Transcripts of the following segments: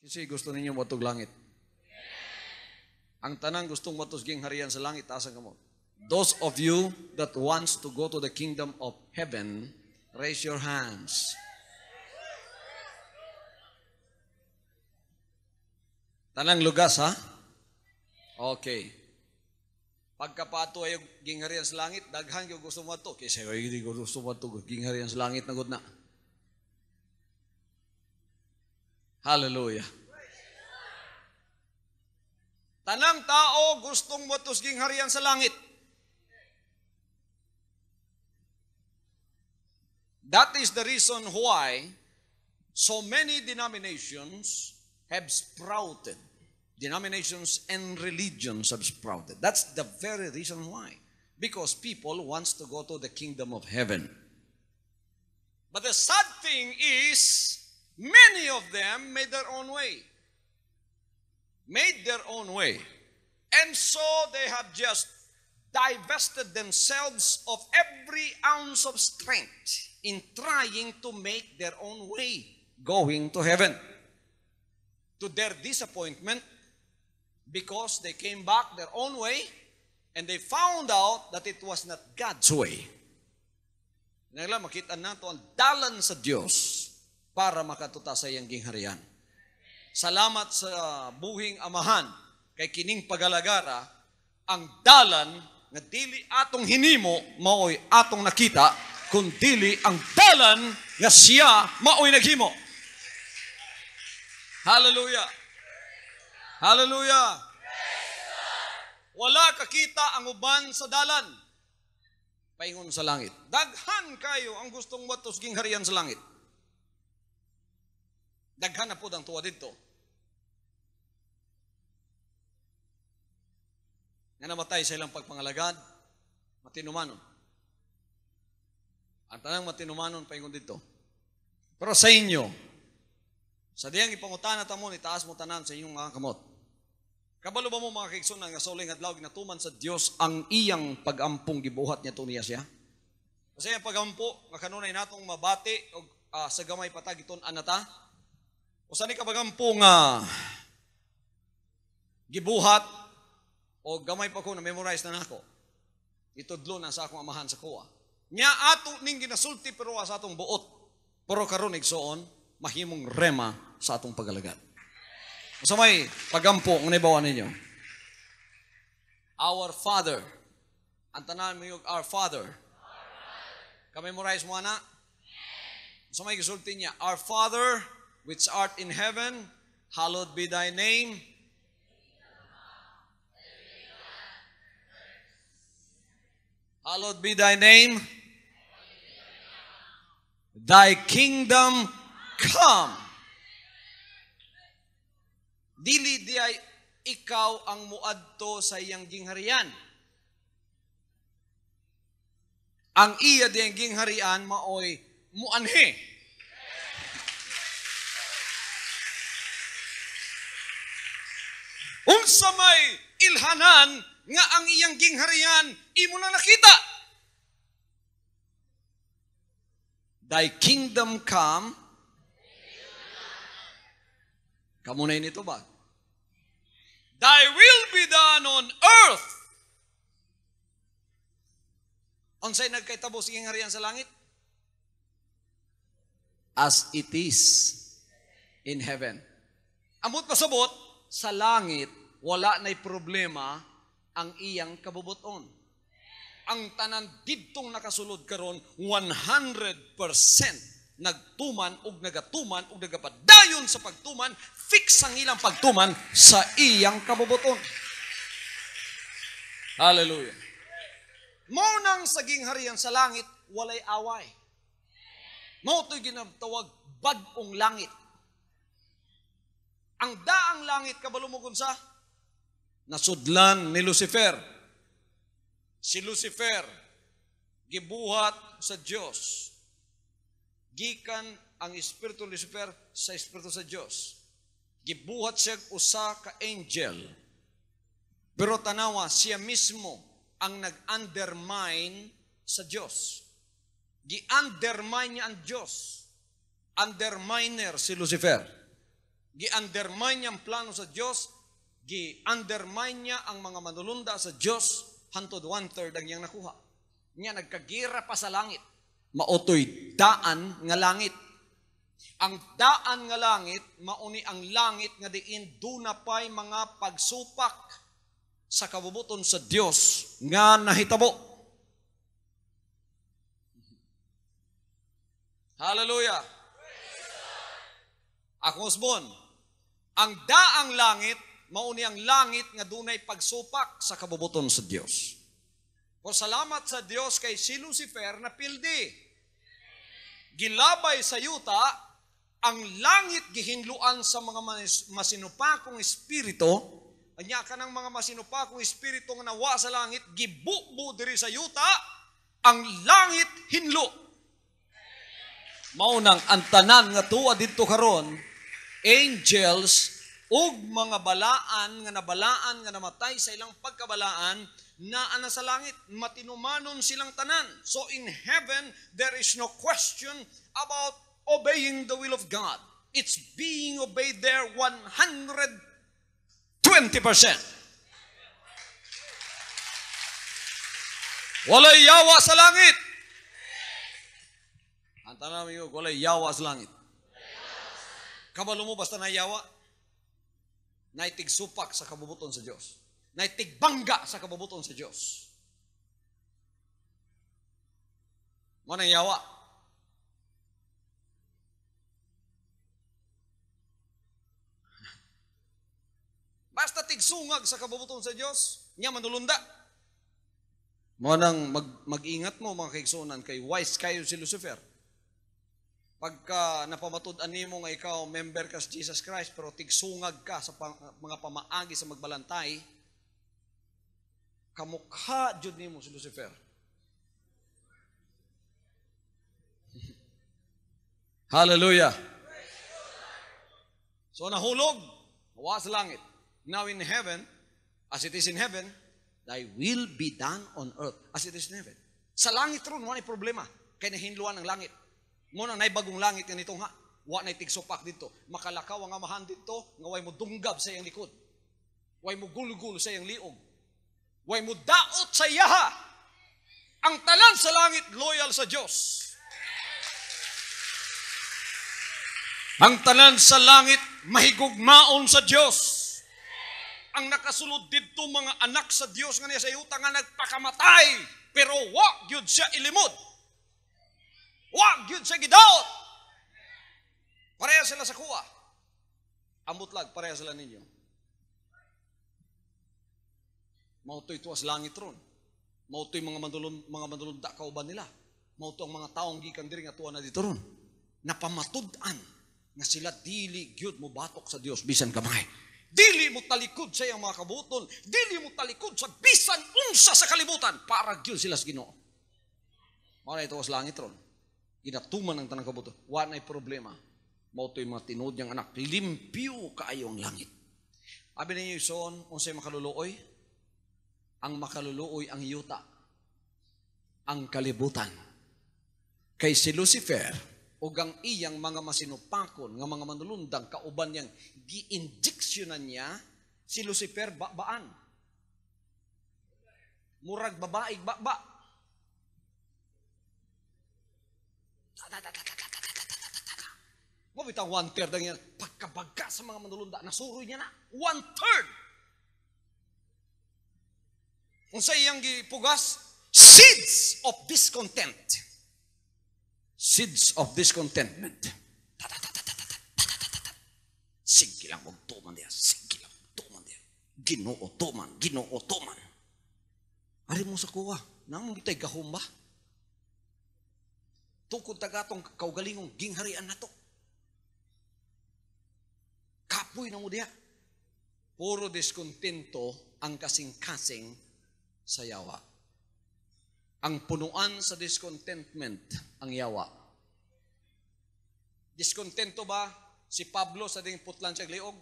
Kasi gusto ninyo matug langit. Ang tanang gustong matuging harian sa langit, tasan kamo. Those of you that wants to go to the kingdom of heaven, raise your hands. Tanang lugas, ha? Okay. Pagkapato ay gingharian sa langit, daghan yung gusto mo ito. Kasi hindi ko gusto mo ito, gingharian sa langit na good na. Hallelujah. Tanang tao gustong mo ito gingharian sa langit. That is the reason why so many denominations have sprouted. Denominations and religions have sprouted. That's the very reason why. Because people wants to go to the kingdom of heaven. But the sad thing is, many of them made their own way. Made their own way. And so they have just divested themselves of every ounce of strength in trying to make their own way going to heaven. To their disappointment, because they came back their own way and they found out that it was not God's way. Nagla makita nato ang dalan sa Dios para makatuta sa iyang gingharian. Salamat sa buhing amahan kay kining pagalagara ang dalan nga dili atong hinimo maoy atong nakita kundi ang dalan nga siya maoy naghimo. Hallelujah. Hallelujah. Wala kakita ang uban sa dalan. Paingon sa langit. Daghan kayo ang gustong matus gingharian sa langit. Daghan na po ang tuwa dito. Nga namatay sa ilang pagpangalagad, matinumanon. Ang tanang matinumanon, paingon dito. Pero sa inyo, sa diyang ipangutana ta mo, itaas mo tanan sa inyong mga kamot. Kabalo ba mo mga kaigsunan nga sauling adlaw ginatuman sa Dios ang iyang pag-ampong gibuhat niya to niya siya? Kasi ang pag-ampo nga kanunay natong mabati og sa gamay patag iton anata. Usa ni ka pag-ampo nga gibuhat o gamay pa ko na memorize na nako. Itudlo na sa akong amahan sa kuwa. Nya ato ning ginasulti pero sa atong buot. Pero karon igsoon mahimong rema sa atong pagalagad. So may pagampo ng naibawan ninyo. Our Father. Ang tanan mo yung Our Father. Ka-memorize mo na? So may gisulti niya. Our Father, which art in heaven, hallowed be thy name. Hallowed be thy name. Thy kingdom come. Dili di ay ikaw ang muadto sa iyang gingharian. Ang iya di ang gingharian maoy muanhi. Unsa may ilhanan nga ang iyang gingharian imo na nakita. Thy kingdom come. Kamunay nito ba? Thy will be done on earth. Unsay nagkaitabo sa gingharian sa langit? As it is in heaven. Amot pasabot, sa langit, wala na'y problema ang iyang kabubuton. Ang tanan didtong nakasulod karon 100% nagtuman ug nagatuman ug nagapadayon sa pagtuman, fix ang ilang pagtuman sa iyang kabubuton. Hallelujah. Mao nang sa gingharian sa langit walay away. Mao to'y ginatawag bag-ong langit. Ang daang langit kabalo mo kunsa nasudlan ni Lucifer. Si Lucifer gibuhat sa Dios. Gikan ang espiritu Lucifer sa espiritu sa Dios. Gibuhat siya usa ka angel. Pero tanawa siya mismo ang nag-undermine sa Dios. Gi-undermine niya ang Dios. Underminer si Lucifer. Gi-undermine niya ang plano sa Diyos, gi-undermine niya ang mga manulunda sa Diyos, hantod 1/3 ang iyang nakuha. Niya nagkagira pa sa langit. Mautoy daan nga langit. Ang daan nga langit, mauni ang langit nga diin duna pay mga pagsupak sa kabubuton sa Dios nga nahitabo. Hallelujah. Akong usbon, ang daang langit, mauni ang langit nga dunay pagsupak sa kabubuton sa Dios. O salamat sa Dios kay si Lucifer na pildi. Gilabay sa yuta, ang langit gihinluan sa mga masinupakong espiritu. Anya ka ng mga masinupakong espiritu nga nawa sa langit, gibubo diri sa yuta, ang langit hinlo. Maunang ang tanan nga tuwa dito karon, angels ug mga balaan nga nabalaan nga namatay sa ilang pagkabalaan na ana sa langit, matinumanon silang tanan. So in heaven, there is no question about obeying the will of God. It's being obeyed there 120%. Walay yawa sa langit. Ang tanong mo, walay yawa sa langit. Kabalo mo basta na yawa, naitigsupak sa kabubuton sa Diyos. Naitigbangga sa kabubuton sa Diyos. Mo nang yawa. Basta tigsungag sa kabubuton sa Diyos, niya manulunda. Mo nang mag-ingat mo mga kaigsunan, kay wise kayo si Lucifer. Pagka napamatud-an nimo nga ikaw member ka sa Jesus Christ pero tigsungag ka sa mga pamaagi sa magbalantay, kamukha jud nimo si Lucifer. Hallelujah. So nahulog, wa sa langit. Now in heaven, as it is in heaven, thy will be done on earth as it is in heaven. Sa langit ron, wala problema. Kaya nahinluan ng langit. Muna na bagong langit nga nitong ha. Wa na tigsupak dito. Makalakaw ang amahan dito, nga way mo dunggab sa iyang likod. Way mo gulugul sa iyang liog. Way mo daot sa iyaha. Ang tanan sa langit, loyal sa Diyos. Ang tanan sa langit, mahigugmaon sa Diyos. Ang nakasulod dito mga anak sa Diyos nga niya sa yuta nga nagpakamatay, pero wa gyud siya ilimod. Wa gyud siya gidaot. Pareha sila sa kuha. Ambutlag, pareha sila ninyo. Mautoy tuwas langit ron. Mautoy mga mandulunda kauban nila. Mautoy ang mga taong gikan diri nga tuwa na dito ron. Napamatud-an nga sila dili gyud mo batok sa Dios bisan gamay. Dili mo talikod sa iyang mga kabuton. Dili mo talikod sa bisan unsa sa kalibutan para gyud sila sa Ginoo. Mao na tuwas langit ron. Ginatuman ang tanang kabuton. Wa na'y problema. Mautoy mga tinuod niyang anak. Limpyo kaayo ang langit. Abi ninyo ison, unsay makaluluoy? Ang makaluluoy ang yuta. Ang kalibutan. Kay si Lucifer, o ang iyang mga masinupakon, nga mga manulundang, kauban niyang gi-injectionan niya, si Lucifer baan. Murag babaig ba. Mo bitang 1/3 ang yan. Pagkabaga sa mga manulunda, nasuroy niya na. 1/3. Kung sa iyang gipugas, seeds of discontent. Seeds of discontentment. Sige lang, magtuman diya. Sige lang, magtuman diya. Ginoo tuman. Ari mo sa kuha. Nang bitay kahumba. Tukod tagatong kaugalingong gingharian na to. Kapoy na mo diya. Puro diskontento ang kasing-kasing sa yawa. Ang punuan sa discontentment ang yawa. Diskontento ba si Pablo sa ding putlan siya liog?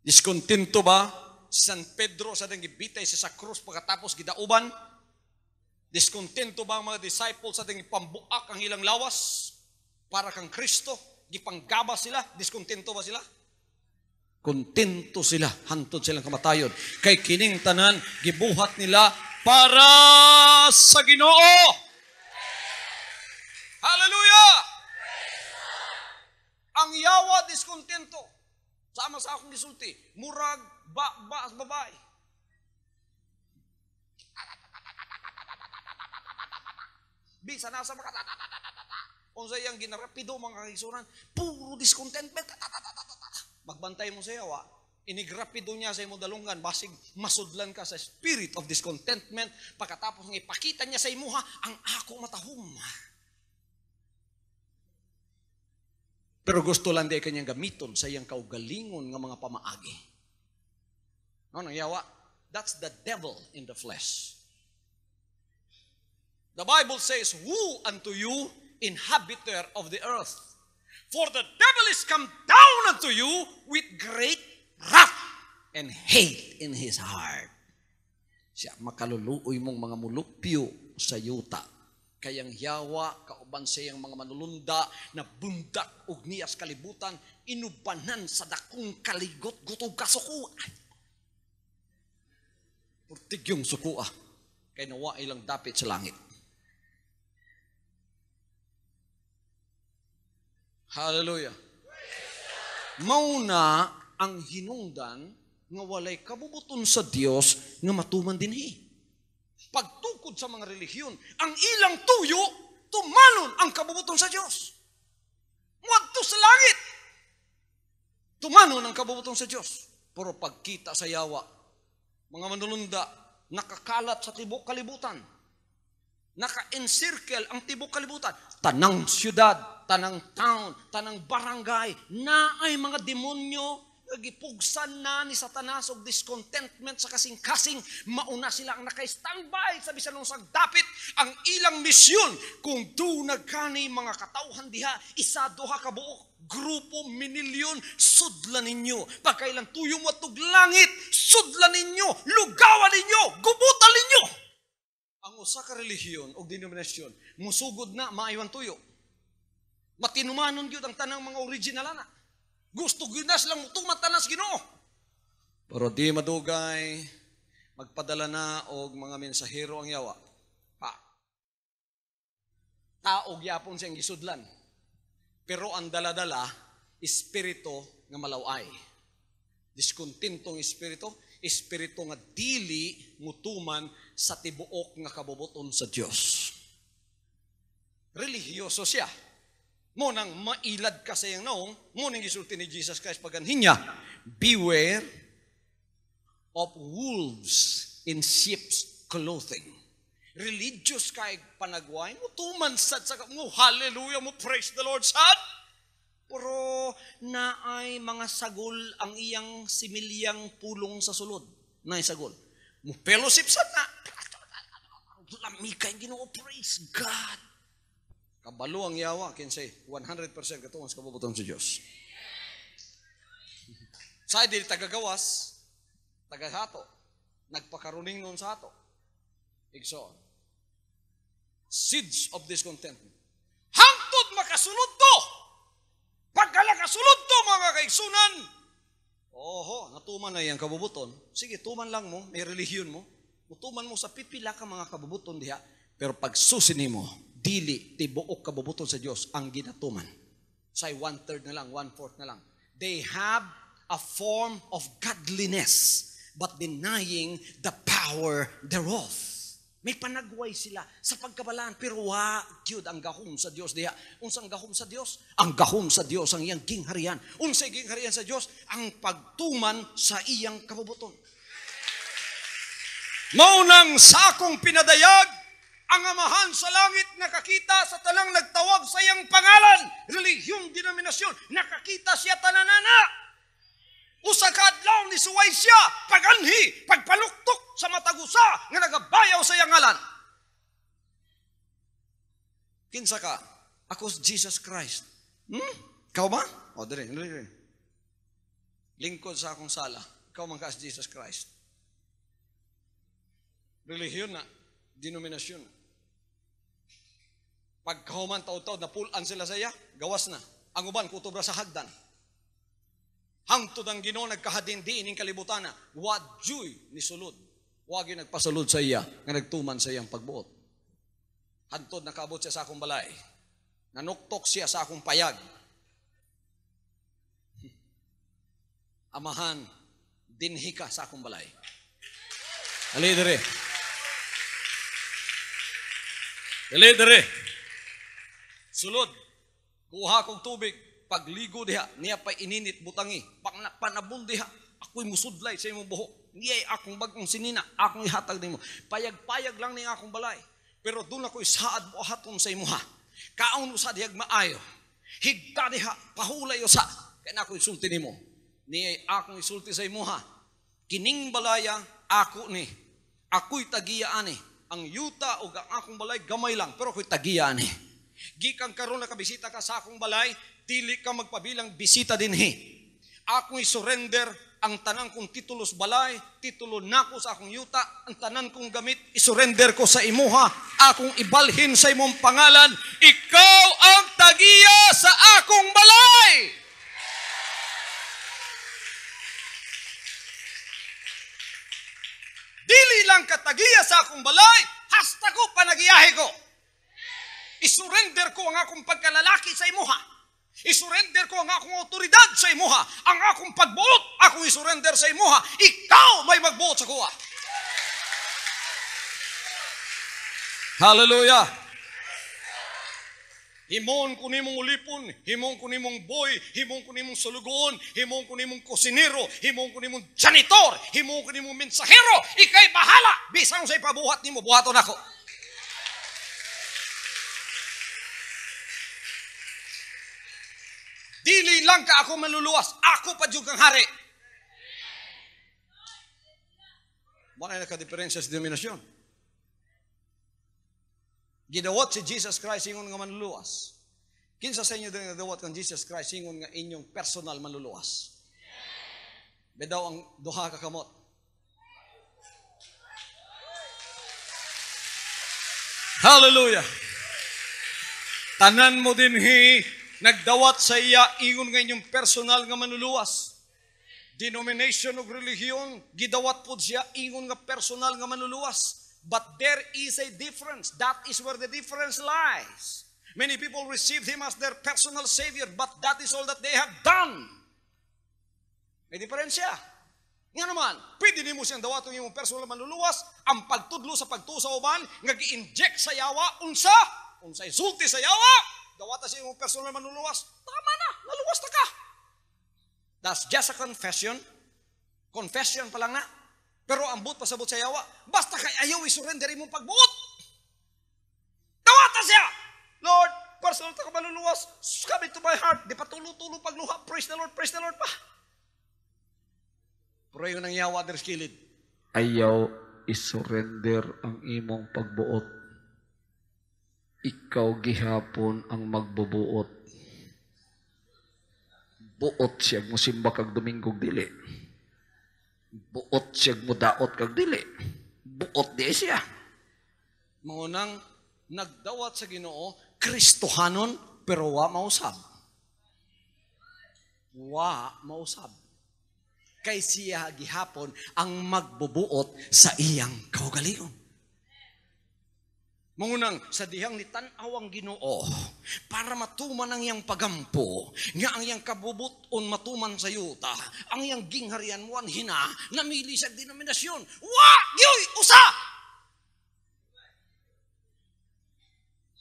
Diskontento ba si San Pedro sa ding gibitay sa krus pagkatapos gidauban? Diskontento ba ang mga disciples sa ding pambuak ang ilang lawas para kang Kristo? Gipanggaba sila, diskontento ba sila? Kontento sila, hantod silang kamatayon. Kay kining tanan, gibuhat nila para sa Ginoo. Hallelujah! Ang yawa, diskontento. Sama sa akong gisulti, murag, babae. Bisa nasa mga kung sa iyang ginarapido mga kaigsunan, puro discontentment. Magbantay mo sa yawa, inigrapido niya sa imo dalungan, basig masudlan ka sa spirit of discontentment, pagkatapos ng ipakita niya sa imuha, ang ako matahom. Pero gusto lang di kanyang gamiton sa iyang kaugalingon nga mga pamaagi. Ano yawa? That's the devil in the flesh. The Bible says, "Woe unto you, inhabiter of the earth, for the devil is come down unto you with great wrath and hate in his heart." Siya makaluluoy mong mga mulupyo sa yuta. Kayang yawa, kauban sa iyang mga manulunda, na bundak og niyas kalibutan, inubanan sa dakong kaligot, gutog kasukuan. Purtig yung sukua, kay nawa ilang dapit sa langit. Hallelujah. Mauna ang hinungdan nga walay kabubuton sa Dios nga matuman dinhi. Pagtukod sa mga relihiyon, ang ilang tuyo, tumanon ang kabubuton sa Diyos. Muadto sa langit. Tumanon ang kabubuton sa Diyos. Pero pagkita sa yawa, mga manulunda, nakakalat sa tibok kalibutan. Naka-encircle ang tibok kalibutan. Tanang syudad, tanang town, tanang barangay, na ay mga demonyo, gipugsan na ni Satanas og discontentment sa kasing-kasing, mauna sila ang naka-standby sa bisan ng sagdapit ang ilang misyon. Kung dunag kani mga katawhan diha, isa duha ka buok grupo, minilyon, sudlan ninyo. Pagkailang tuyo mo atog langit, sudlan ninyo, lugawan ninyo, gubutan ninyo. Ang usa ka relihiyon o denominasyon, musugod na maaywan tuyo. Matinumanon gyud ang tanang mga original na. Gusto gyud na silang mutuman tanas Ginoo. Pero di madugay, magpadala na og mga mensahero ang yawa. Taog yapon siyang gisudlan. Pero ang daladala, espiritu nga malaway. Diskontentong espiritu nga dili mutuman sa tibuok nga kabubuton sa Dios. Relihiyoso siya. Mo nang mailad ka sa iyang naong, mo nang gisulti ni Jesus Christ paganhin niya, beware of wolves in sheep's clothing. Religious kay panagway, mutuman sad sa mo, hallelujah, mo praise the Lord sad. Pero naay mga sagol ang iyang similyang pulong sa sulod. Naay sagol. Mo fellowship sad na. Lamikay Ginoo, praise God. Kabalo ang yawa, kinsay 100% katong sa kabubuton sa Dios. Sa dili tagagawas, tagahato, nagpakaruning noon sa ato. Igsoon. Seeds of discontentment. Hangtod makasulod to. Pagkala kasulod to mga kaigsunan. Oho, natuman na yang kabubuton. Sige, tuman lang mo, may relihiyon mo. Tuman mo sa pipila ka mga kabubuton diha. Pero pag susini mo, dili tibuok kabubuton sa Dios ang ginatuman. Say 1/3 na lang, 1/4 na lang. They have a form of godliness but denying the power thereof. May panagway sila sa pagkabalaan pero wa gyud ang gahom sa Dios diha. Unsang gahom sa Dios? Ang gahom sa Dios ang iyang gingharian. Unsay gingharian sa Dios? Ang pagtuman sa iyang kabubuton. Maunang sa akong pinadayag ang amahan sa langit nakakita sa tanang nagtawag sa iyang pangalan. Relihiyong denominasyon, nakakita siya tananana. Usa ka adlaw ni suway siya, paganhi, pagpaluktok sa matagusa nga nagabayaw sa iyang ngalan. Kinsa ka? Ako Jesus Christ. Ikaw ba? O, dire. Lingkod sa akong sala. Ikaw man ka Jesus Christ. Relihiyon na, denominasyon na. Pagkahuman taod-taod, napulan sila sa iya, gawas na. Ang uban kutubra sa hagdan. Hangtod ang Ginoo nagkahadin-diin ning kalibutan na wadyoy ni sulod. Wa gyud nagpasulod sa iya nga nagtuman sa iyang pagbuot. Hantod nakaabot siya sa akong balay. Nanuktok siya sa akong payag. Amahan, dinhi ka sa akong balay. Ali dire. Sulod. Kuha kong tubig. Pagligo diha. Niya pa ininit butangi. Panabon diha. Ako'y musudlay sa imong buhok. Niya'y akong bagong sinina. Akong ihatag nimo. Payag-payag lang ni akong balay. Pero doon ako'y saad mo haton sa imuha. Kaon sa dihag maayo. Higda diha. Pahulay sa. Kaya na ako'y sulti nimo. Niya'y akong isulti sa imuha. Kining balaya ako ni. Ako'y tagiya ani. Ang yuta o ang akong balay gamay lang. Pero ako'y tagiya ani. Gikan karon nakabisita ka sa akong balay. Dili ka magpabilang bisita dinhi. Akong isurrender ang tanan kong titulos balay, titulo nako sa akong yuta, ang tanan kong gamit, isurrender ko sa imuha, akong ibalhin sa imong pangalan, ikaw ang tagiya sa akong balay. Dili lang katagiya sa akong balay, hasta ko panagiyahe ko. Isurrender ko ang akong pagkalalaki sa imuha. Isurrender ko ang akong otoridad sa imuha. Ang akong pagbuot, akong isurrender sa imuha. Ikaw may magbuot sa kuha. Hallelujah. Himon ko nimong ulipon, himon ko nimong boy, himon ko nimong sulugoon, himon ko nimong kusinero, himon ko nimong janitor, himon ko nimong mensahero. Ikay bahala. Bisang sa ipabuhat nimo, buhaton ako. Dili lang ka ako maluluwas. Ako pa diyog ang hari. Muna na ka-diferensya sa denominasyon. Gidawat si Jesus Christ ingon nga manluluwas. Kinsa sa inyo din gidawat kang Jesus Christ ingon nga inyong personal manluluwas. Bedaw ang duha ka kamot. Hallelujah. Tanan mo dinhi nagdawat sa iya, ingon nga inyong personal nga manluluwas. Denomination o religion, gidawat po siya, ingon nga personal nga manluluwas. But there is a difference. That is where the difference lies. Many people received Him as their personal Savior, but that is all that they have done. May diferensya. Nga naman, pwede nimo siyang dawatong imong personal manluluwas, ang pagtudlo sa pagtuo sa uban, nga gi-inject sa yawa, unsa isulti sa yawa, dawata sa imong personal manluluwas, tama na, naluwas na ka. That's just a confession. Confession pa lang na. Pero ambot pa sabot sa yawa, basta kay ayaw isurrender imong pagbuot. Dawata siya. Lord, personal ta ka manluluwas, come into my heart. Di pa tulo-tulo pagluha. Praise the Lord pa. Pero yun ang yawa there's kilid. Ayaw isurrender ang imong pagbuot. Ikaw gihapon ang magbubuot. Buot siya mo simba kag Dominggo dili. Buot siya mo daot kag dili. Buot di siya. Mangunang nagdawat sa Ginoo, Kristohanon, pero wa mausab. Wa mausab. Kay siya gihapon ang magbubuot sa iyang kaugalingon. Mangunang sa dihang ni tan-aw ang Ginoo para matuman ang iyang pagampo nga ang iyang kabubuton matuman sa yuta ang iyang gingharian mo hina namili sa denominasyon wa gyoy usa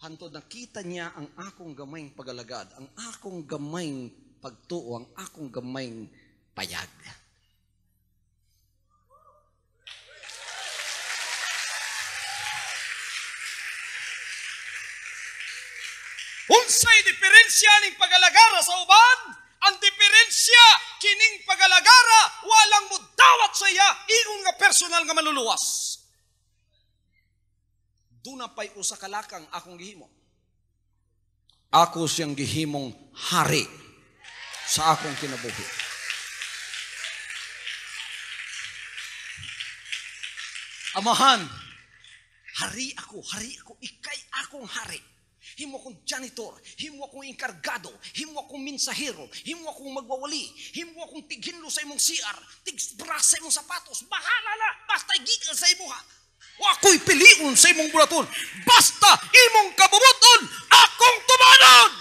hantod nakita niya ang akong gamayng pagalagad, ang akong gamayng pagtuo, ang akong gamayng payag. Unsay diferensya ning pagalagara sa uban? Ang diferensya kining pagalagara walang mudawat sa iya ingon nga personal nga manluluwas. Duna pay usa ka lakang akong gihimo. Ako siyang gihimong hari sa akong kinabuhi. Amahan, hari ako, ikay akong hari. himo akong janitor, himo akong inkargado, himo akong mensahero, himo akong magwawali, himo akong tighinlo sa imong CR, tigbras sa imong sapatos, bahala na, basta gikan sa imo ha. Wa ko'y piliun sa imong bulaton, basta imong kabubuton, akong tumanon!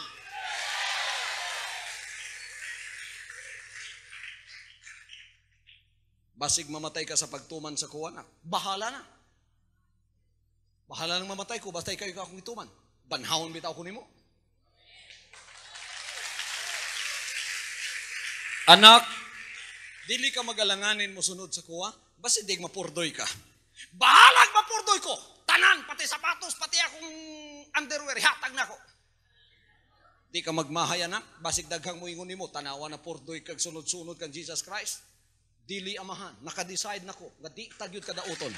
Basig mamatay ka sa pagtuman sa kuwanak, bahala na. Bahala nang mamatay ko, basta ikaw akong ituman. Banhawon bitaw ko nimo. Anak, dili ka magalanganin mo sunod sa kuwa, basta dig mapurdoy ka. Bahalag mapurdoy ko! Tanan, pati sapatos, pati akong underwear, hatag na ko. Di ka magmahay anak, basig daghang mo ingon nimo, tanawa na purdoy kag sunod-sunod kang Jesus Christ. Dili amahan, naka-decide na ko, nga di tagyod ka dauton.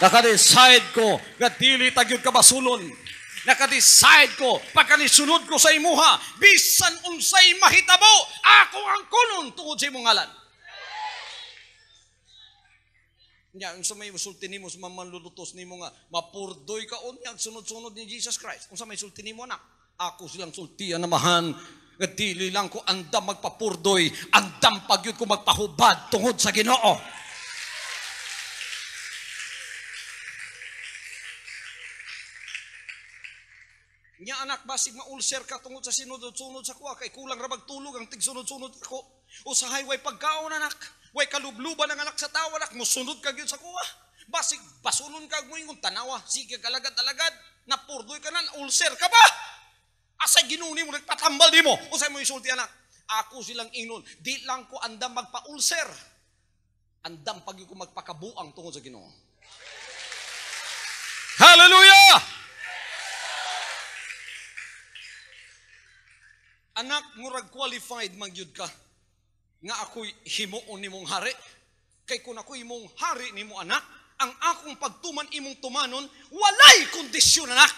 Naka-decide ko, nga dili tagyod ka basulon. Naka-decide ko, pagkanisunod ko sa imuha, bisan unsay mahitabo, ako ang kunon tungod sa imong ngalan. Nya, unsa may sulti nimo sa mamanlulutos nimo nga mapurdoy ka unya sunod-sunod ni Jesus Christ. Unsa may sulti nimo anak? Ako silang sultian na mahan. Nga dili lang ko andam magpapurdoy, andam pagyud ko magpahubad tungod sa Ginoo. Nya anak, basig maulser ka tungod sa sinunod-sunod sa kuha, kay kulang ra magtulog ang tigsunod-sunod ako. Usahay way pagkaon anak, way kalubluban ang anak sa tawa anak, musunod ka gyud sa kuha. Basig basulon ka mo ingon tanawa, sige kalagad-alagad, napurdoy ka na, ulcer ka ba? Asay ginuni mo, nagpatambal di mo. Usay mo isulti anak. Ako silang ingnon. Di lang ko andam magpa-ulcer. Andam pag ko magpakabuang tungod sa Ginoo. Hallelujah! Anak, murag qualified magyud ka. Nga ako'y himuon nimong hari. Kay kung ako'y imong hari nimo anak, ang akong pagtuman imong tumanon, walay kondisyon anak.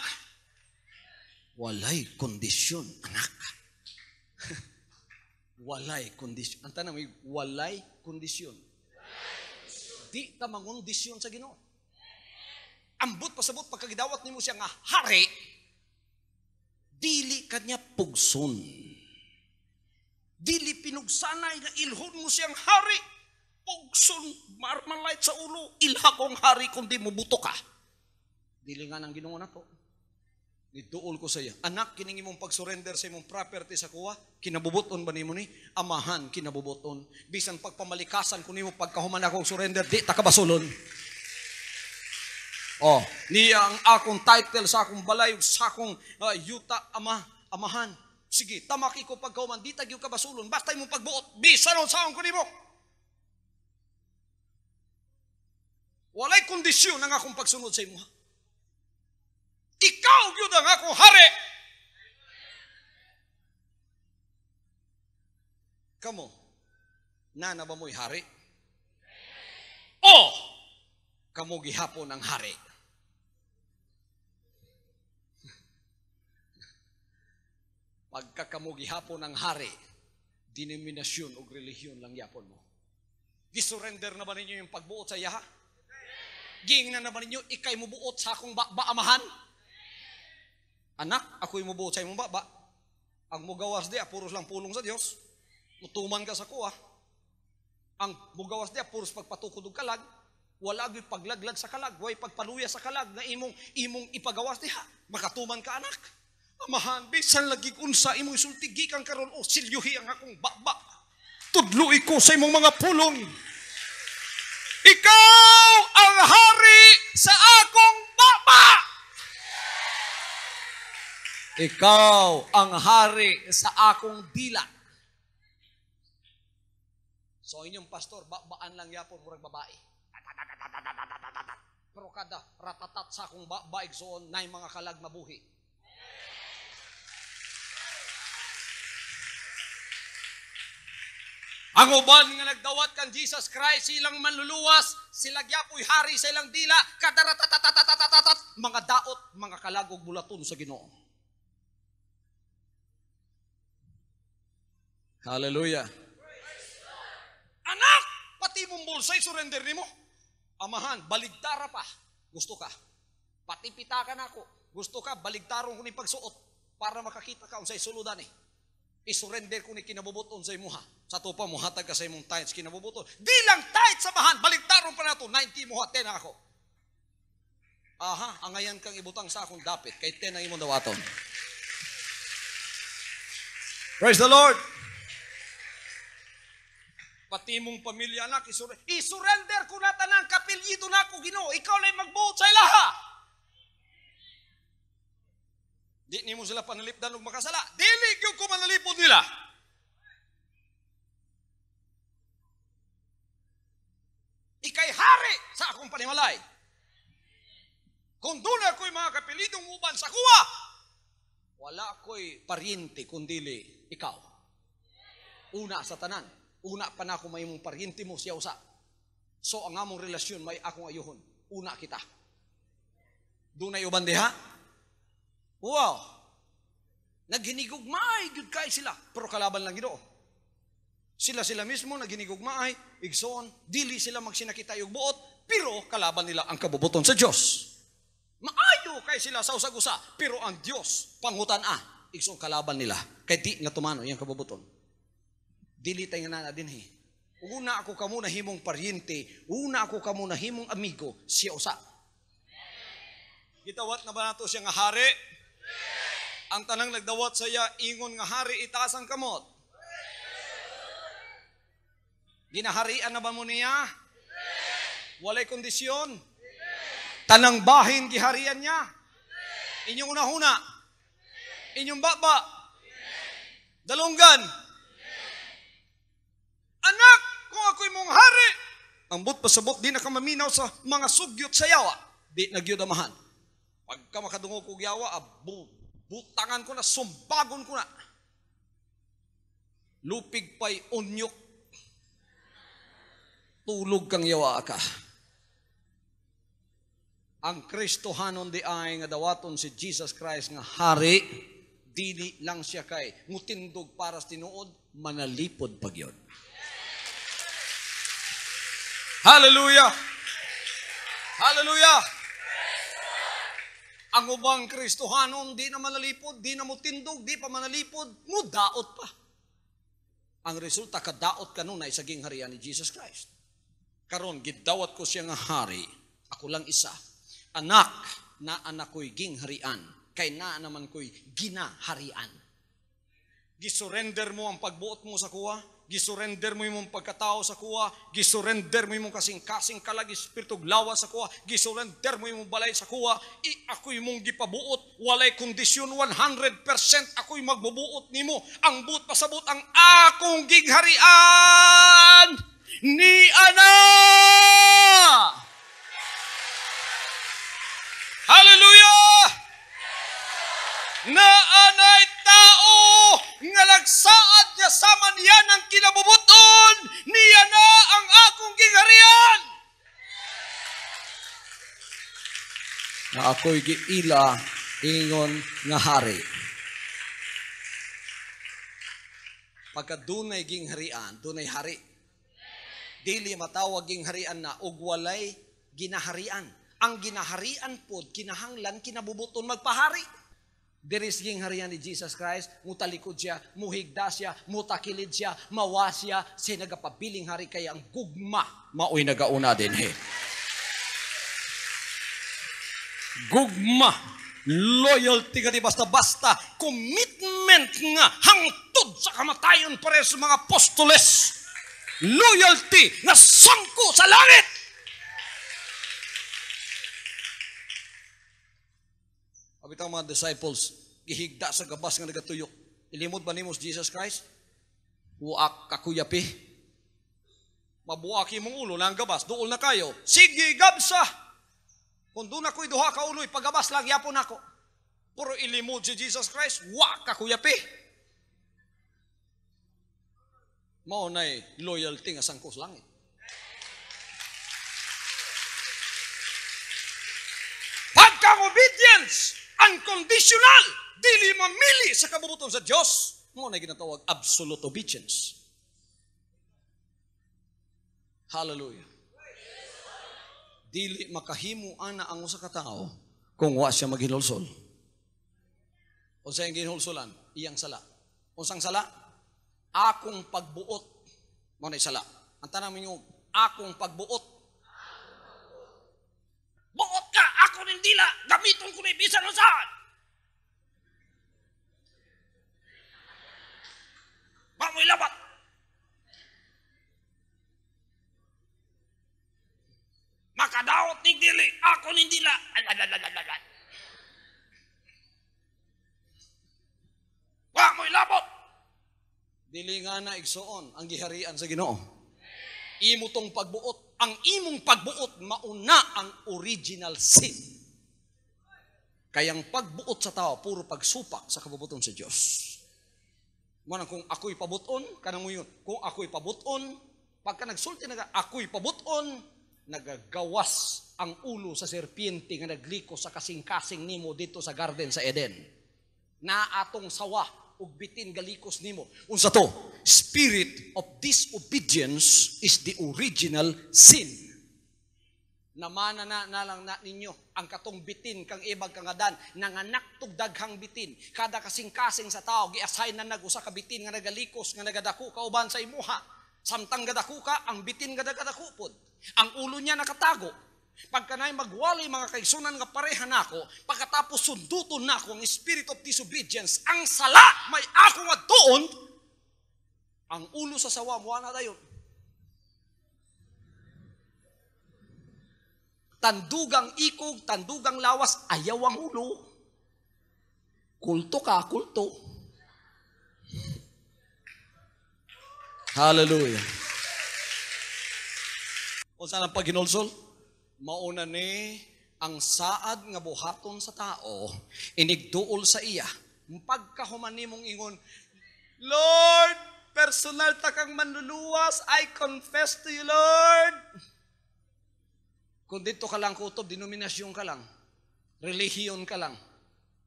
Walay kondisyon, anak. Walay kondisyon. Ang tanong, walay kondisyon. Di ta mangondisyon sa Ginoo. Ambot pasabot pagkagidawat nimo siya nga hari, dili kanya pugson. Dili pinugsanay nga ilhon mo siyang hari. Pugson, marmalite sa ulo, ilha kong hari kung di mo buto ka. Dili nga nang Ginoo na to. Nituol ko sa iya. Anak, kining imong pag-surrender sa imong property sa kuha, kinabubuton ba nimo ni? Amahan, kinabubuton. Bisan pagpamalikasan ko nimo pagkahuman akong surrender, di takabasulon. Oh, niya ang akong title sa akong balay, sa akong yuta, amahan. Sige, tamaki ko pagkahuman, di tagyo ka basulon, basta imong pagbuot, bisan o saong ko nimo. Walay kondisyon ang akong pagsunod sa imo. Ikaw yun ang akong hari. Kamo, nana ba mo'y hari? O, kamo gihapon ang hari. Pagka kamo gihapon ang hari, denominasyon o relihiyon lang yapon mo. Gisurrender na ba ninyo yung pagbuot sa yaha? Ging na naman ninyo, ikay mo buot sa akong baamahan? Anak, ako'y mubuot sa imong baba. Ang mugawas di, puros lang pulong sa Diyos. Mutuman ka sa kuha. Ang mugawas di, puros pagpatukod og kalag. Wala gyud paglaglag sa kalag, way pagpaluya sa kalag na imong ipagawas diha. Makatuman ka anak. Amahan, bisan lagi unsa imong isulti gikan karon o silyuhi ang akong baba. Tudluy ko sa imong mga pulong. Ikaw ang hari sa akong baba. Ikaw ang hari sa akong dila. So inyong pastor, baan lang yapon murag babae. Pero kada ratatat sa akong baig soon na mga kalag mabuhi. Ang uban nga nagdawat kan Jesus Christ, silang manluluwas, sila gyapoy hari sa ilang dila, kada ratatat, mga daot, mga kalagog bulaton sa Ginoo. Hallelujah. Anak, pati mong bulsay surrender nimo. Amahan, baligtara pa. Gusto ka? Pati pitakan ako. Gusto ka, baligtaron ko ni pagsuot para makakita ka unsay suludan eh. I-surrender ko ni kinabubuton sa imuha. Sa tupa mo, hatag ka sa imong tithes kinabubuton. Di lang tithes sa bahan, baligtaron pa na ito, 90 mo, 10 ako. Aha, angayan kang ibutang sa akong dapit, kay 10 ang imong dawaton. Praise the Lord! Pati mong pamilya anak, i-surrender ko na tanang kapilyido na ako, Ginoo. Ikaw lang magbuot sa ilaha. Di ni mo sila panalipdan og makasala. Dili gyud ko manalipod nila. Ikay hari sa akong panimalay. Kung doon ako'y mga kapilidong uban sa kuwa, wala ako'y paryente kundili ikaw. Una sa tanan. Una pa na ako may mong paryente mo siya usa. So ang among relasyon may akong ayuhon. Una kita. Doon ay uban diha. Wow! Naghinigugmaay, good kay sila. Pero kalaban lang Ginoo. Sila mismo naghinigugmaay, igsoon, dili sila magsinakita yung buot, pero kalaban nila ang kabubuton sa Diyos. Maayo kay sila sa usag-usa, pero ang Diyos, pangutan igsoon kalaban nila. Kay di nga tumano yung kabubuton. Dili tayo nga na din Una ako kamo na himong paryente, una ako kamo na himong amigo, siya usa. Gitawat na ba nato siya nga hari? Ang tanang nagdawat sa iya, ingon nga hari itaas ang kamot. Ginaharian na ba mo niya? Walay kondisyon? Tanang bahin giharian niya? Inyong unahuna? Inyong baba? Dalunggan? Anak, kung ako'y mong hari, ang but pasabot, di na ka maminaw sa mga sugyot sa yawa. Di nagyudamahan. Pagka makadungog kong yawa, butangan ko na, sumbagon ko na. Lupig pa'y unyok. Tulog kang yawa ka. Ang Kristohanon di ay nga dawaton si Jesus Christ nga hari, dili lang siya kay mutindog para sa tinuod, manalipod pagyon. Hallelujah! Hallelujah! Ang ubang Kristohanon, di na manalipod, di na mutindog, di pa manalipod, mudaot pa. Ang resulta, kadaot ka nun ay saging harian ni Jesus Christ. Karon gidawat ko siya nga hari, ako lang isa. Anak na anak ko'y ging harian, kay na naman ko'y ginaharian. Gisurrender mo ang pagbuot mo sa kuwa, gisurrender mo yung pagkatao sa kuwa, gisurrender mo yung kasing-kasing kalag espiritu lawa sa kuwa, gisurrender mo yung balay sa kuwa, ako'y mong gipabuot, walay kondisyon 100% ako'y magbubuot nimo. Ang buot pasabot ang akong gingharian ni Ana. Hallelujah! Na anay tao nga nagsaad niya sama niya ng kinabubuton, niya na ang akong gingharian. Na ako'y giila ingon nga hari. Pagka dunay gingharian, dunay hari. Dili matawag gingharian na ug walay ginaharian. Ang ginaharian pod kinahanglan kinabubuton magpahari. Diris gingharian ni Jesus Christ, mutalikod siya, muhigda siya, mutakilid siya, mawa siya, siya nagapabiling hari kaya ang gugma, maoy nagauna din Gugma, loyalty ka di basta-basta, commitment nga, hangtod sa kamatayon para sa mga apostoles, loyalty nga sangko sa langit. Abitang mga disciples, gihigda sa gabas nga nagatuyok. Ilimod ba nimo Jesus Christ? Uak kakuyapi. Mabuaki mong ulo na ang gabas. Dool na kayo. Sige, gabsa. Kung doon ako'y duha ka ulo'y, pagabas lang yapon ako. Puro ilimod si Jesus Christ, uak kakuyapi. Mao na'y loyalty nga sangkos langit. Pagkang obedience, unconditional, dili mamili sa kabubuton sa Diyos, mo na ginatawag absolute obedience. Hallelujah. Dili makahimo ana ang usa ka tawo kung wa siya maghinulsol. Unsay ang ginhulsulan? Iyang sala. Unsang sala? Akong pagbuot. Mao na sala. Ang tanang minyo, akong pagbuot. Buot ka, ako ning dila, gamiton ko ni bisan unsaon. Bamoy labat. Makadaot ning dili, ako ning dila. Bamoy labot. Dili nga na igsoon ang giharian sa Ginoo. Imo tong pagbuot, ang imong pagbuot mauna ang original sin. Kayang pagbuot sa tao puro pagsupak sa kabubuton sa Dios. Muna kung ako'y pabuton, kanang mo yun. Kung ako'y pabuton, pagka nagsulti na ako'y pabuton, nagagawas ang ulo sa serpiente nga nagliko sa kasing-kasing nimo dito sa garden sa Eden. Na atong sawa ug bitin galikos nimo. Unsa to? Spirit of disobedience is the original sin. Namana na lang na ninyo ang katong bitin kang ibag kangadan nanganak tug daghang bitin. Kada kasing-kasing sa tao gi-assign na usa ka bitin nga nagalikos nga nagadako ka uban sa imuha. Samtang gadako ka ang bitin gadako pod. Ang ulo niya nakatago. Pagka na'y magwali mga kaigsunan nga pareha nako, pagkatapos sunduton nako ang spirit of disobedience, ang sala may ako nga doon, ang ulo sa sawa mo na dayon. Tandugang ikog, tandugang lawas, ayaw ang ulo. Kulto ka, kulto. Hallelujah. O saan ang paghinulsol? Mauna ni ang saad nga buhaton sa tao, inigduol sa iya. Pagkahuman nimong ingon, Lord, personal ta kang manluluwas, I confess to you, Lord. Kung dito ka lang kutob, denominasyon ka lang, relihiyon ka lang,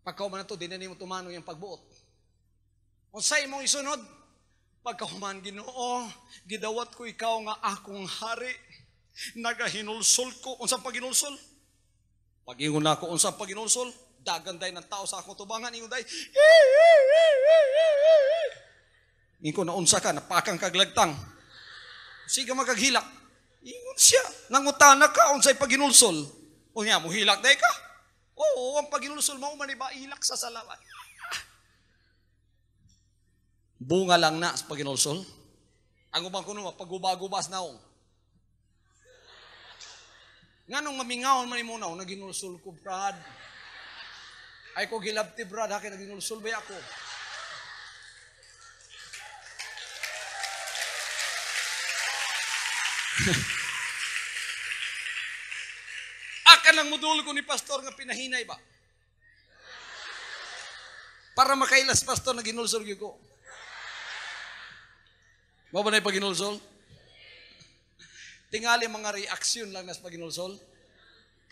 pagkahuman na to, di na nimo tumano yung pagbuot. Kung sa imong isunod, pagkahuman Ginoo, gidawat ko ikaw nga akong hari, nagahinulsol ko. Unsang paginulsol? Pag-ingon na ako, unsang paginulsol? Daganday ng tao sa akong tubangan, ingon day, ingon na unsa ka, napakang kaglagtang. Sige magaghilak. Ingon siya, nangutana ka, unsay paginulsol? O niya, muhilak day ka? Oo, ang paginulsol mo, maniba, ilak sa salawan. Bunga lang na sa paginulsol. Ang ubang kuno, pag-ubas naong. Nga nung mamingawon man mo na, naginulsul ko, Brad. Ay ko gilabti, Brad, haki naginulsul ba ako? Aka lang mudul ko ni pastor nga pinahinay ba? Para makailas pastor naginulsul ko. Mo ba na paginulsul? Tingali mga reaksyon lang nas paginulsol.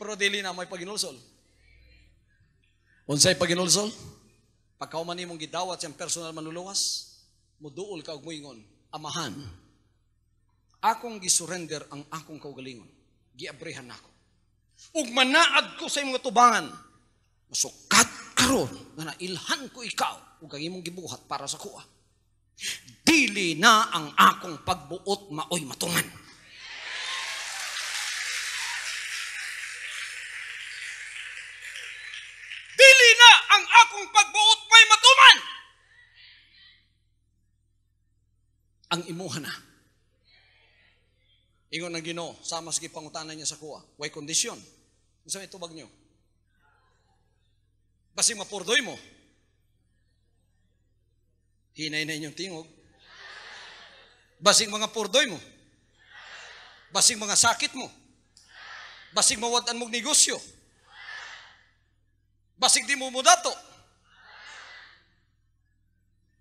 Pero dili na may paginulsol. Unsay paginulsol? Pagkauman nimong gidawat siyang personal manluluwas, muduol ka og moingon, Amahan, akong gisurrender ang akong kaugalingon. Giabrihan nako. Ug manaad ko sa imong tubangan. Masukat karon nga nailhan ko ikaw ug ang imong gibuhat para sa kuha. Dili na ang akong pagbuot maoy matungan. Ang akong pagbuot may matuman. Ang imuha na. Ingon na Ginoo, sama sa pangutanan niya sa kuha. Way kondisyon. Unsa may tubag niyo? Basing mapurdoy mo. Hinay na inyong tingog. Basing mga purdoy mo. Basing mga sakit mo. Basing mawadan mong negosyo. Basig di mo mudato.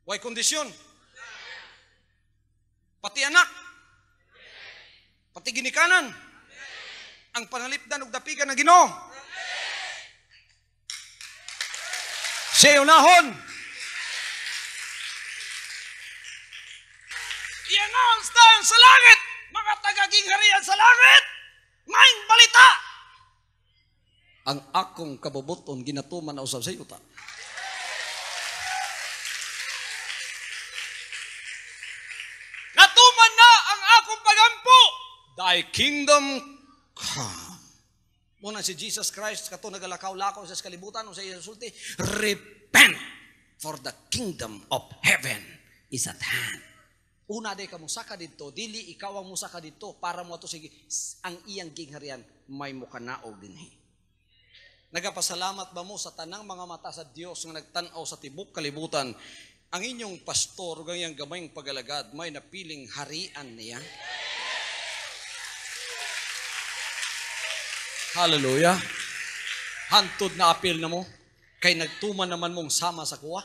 Way kondisyon. Pati anak. Pati ginikanan. Ang panalipdan ug dapigan na Ginoo. Siya unahon. Iyan nga ang style sa langit. Mga tagaging harian sa langit. Maing balita. Ang akong kabubuton ginatuman na usab sa yuta. Thy kingdom come. Muna si Jesus Christ, kato nagalakaw-lakaw sa kalibutan, o sa iya sulti, repent, for the kingdom of heaven is at hand. Una day ka musaka dito, dili ikaw ang musaka dito, para mo to sige, ang iyang gingharian, may mukanaog dinhi. Nagapasalamat ba mo sa tanang mga mata sa Dios nga nagtanaw sa tibok kalibutan, ang inyong pastor, ug ang iyang gamayng pagalagad, may napiling harian niya? Hallelujah. Hantod na apil na mo, kay nagtuman naman mong sama sa kuwa.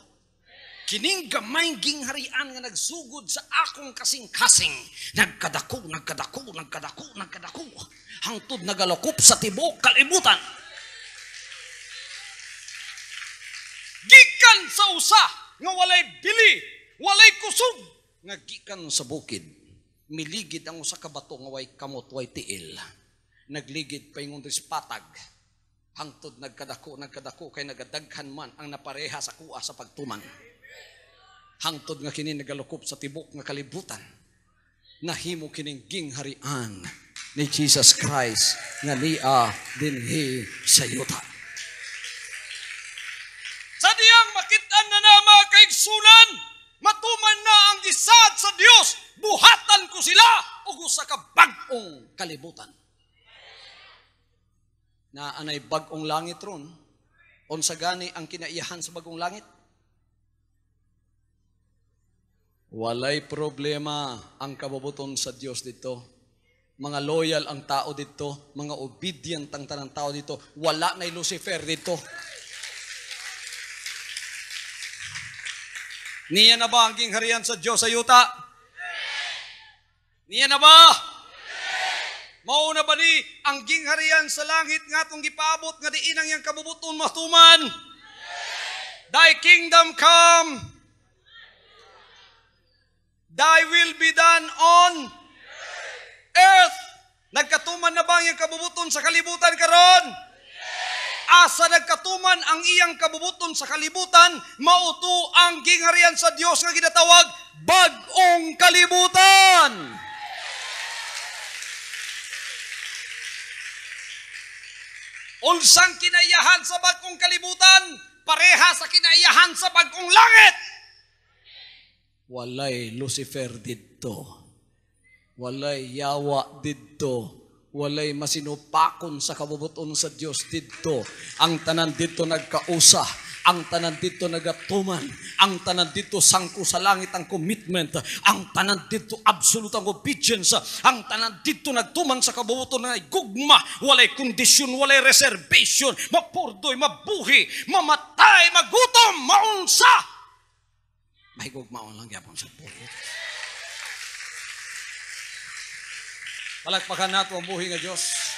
Kining gamayng gingharian nga nagsugod sa akong kasing-kasing, nagkadako, hangtod nagalakop sa tibok kalibutan. Gikan sa usa nga walay bili, walay kusog, nga gikan sa bukid. Miligid ang usa ka bato nga way kamot, way tiil. Nagligid pa ingon patag. Hangtod nagkadako kay nagadaghan man ang napareha sa kuha sa pagtuman. Hangtod nga kini nagalukop sa tibok nga kalibutan. Nahimo kining gingharian ni Jesus Christ nga niya dinhi sa yuta. Sa diyang makitaan na nama kaigsunan, matuman na ang gisad sa Dios, buhatan ko sila ug usa ka bag-ong kalibutan. Na anay bagong langit ron, unsa gani ang kinaiyahan sa bagong langit? Walay problema ang kabubuton sa Dios dito. Mga loyal ang tao dito, mga obedient ang tanang tao dito. Wala na Lucifer dito. Niya na ba ang gingharian sa Diyos sa yuta? Niya na ba? Mauna ba ni ang gingharian sa langit nga itong gipaabot nga diin ang iyang kabubuton matuman? Thy kingdom come. Thy will be done on earth. Nagkatuman na ba ang iyang kabubuton sa kalibutan karon? Asa nagkatuman ang iyang kabubuton sa kalibutan, mauto ang gingharian sa Dios nga ginatawag bag-ong kalibutan. Unsang kinaiyahan sa bagong kalibutan, pareha sa kinaiyahan sa bagong langit. Walay Lucifer didto. Walay yawa didto. Walay masinupakon sa kabubuton sa Dios didto. Ang tanan didto nagkausa. Ang tanan dito nagatuman, ang tanan dito sangko sa langit ang commitment, ang tanan dito absolute ang obedience, ang tanan dito nagtuman sa kabubuton na gugma, walay kondisyon, walay reservation, mapurdoy, mabuhi, mamatay, magutom, maunsa. May gugmaon lang yapon sa buhi. Palagpakan nato ang buhi nga Diyos.